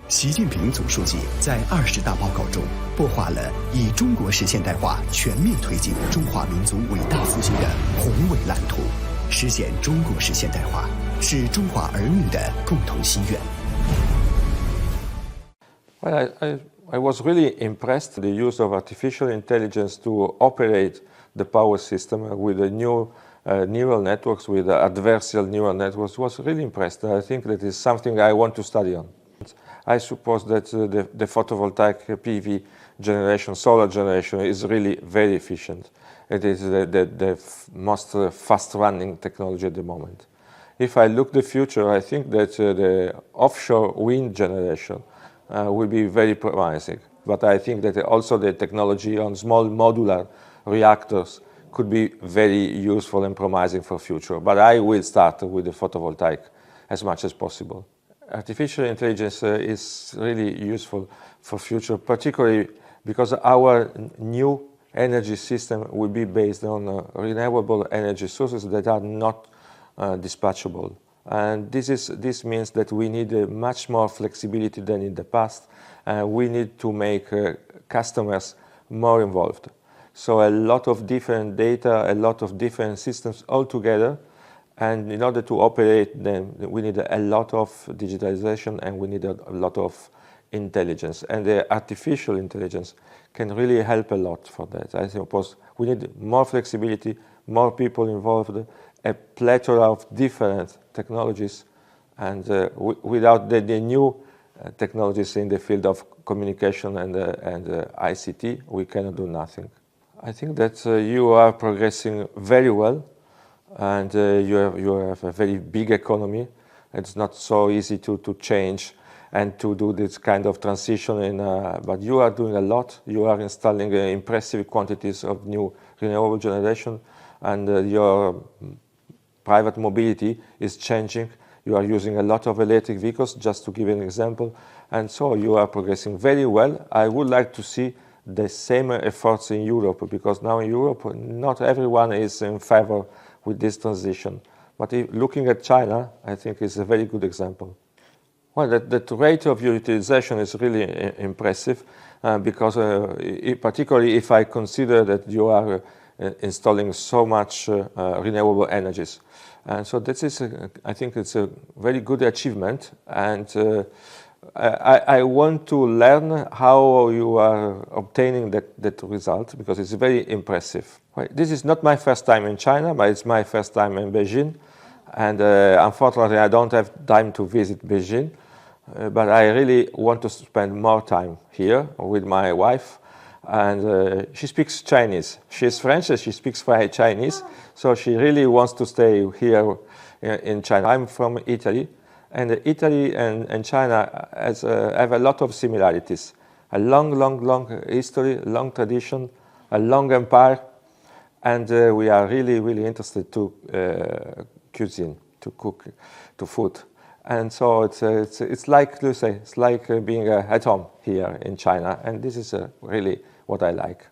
习近平总书记在20大报告中擘画了以中国式现代化全面推进中华民族伟大复兴的宏伟蓝图。实现中国式现代化是中华儿女的共同心愿。Well, I was really impressed with the use of artificial intelligence to operate the power system with the new neural networks, with the adversarial neural networks. Was really impressed. I think that is something I want to study on. I suppose that the photovoltaic PV generation, solar generation, is really very efficient. It is the most fast-running technology at the moment. If I look the future, I think that the offshore wind generation will be very promising. But I think that also the technology on small modular reactors could be very useful and promising for future. But I will start with the photovoltaic as much as possible. Artificial intelligence is really useful for future, particularly because our new energy system will be based on renewable energy sources that are not dispatchable. And this means that we need much more flexibility than in the past, and we need to make customers more involved. So a lot of different data, a lot of different systems all together, and in order to operate them, we need a lot of digitalization and we need a lot of intelligence. And the artificial intelligence can really help a lot for that. I suppose we need more flexibility, more people involved, a plethora of different technologies, and without the new technologies in the field of communication and ICT, we cannot do nothing. I think that you are progressing very well, and you have a very big economy. It's not so easy to change and to do this kind of transition, but you are doing a lot. You are installing impressive quantities of new renewable generation, and your private mobility is changing. You are using a lot of electric vehicles, just to give an example, and so you are progressing very well. I would like to see the same efforts in Europe, because now in Europe not everyone is in favor with this transition. But looking at China, I think is a very good example. Well, the rate of utilization is really impressive, because particularly if I consider that you are installing so much renewable energies. And so this is, I think it's a very good achievement, and I want to learn how you are obtaining that result, because it's very impressive. Well, this is not my first time in China, but it's my first time in Beijing. And unfortunately, I don't have time to visit Beijing, but I really want to spend more time here with my wife. And she speaks Chinese. She's French, and she speaks Chinese, so she really wants to stay here in China. I'm from Italy. And Italy and China have a lot of similarities. A long history, long tradition, a long empire, and we are really interested to cuisine, to cook, to food. And so it's like to say, it's like being at home here in China, and this is really what I like.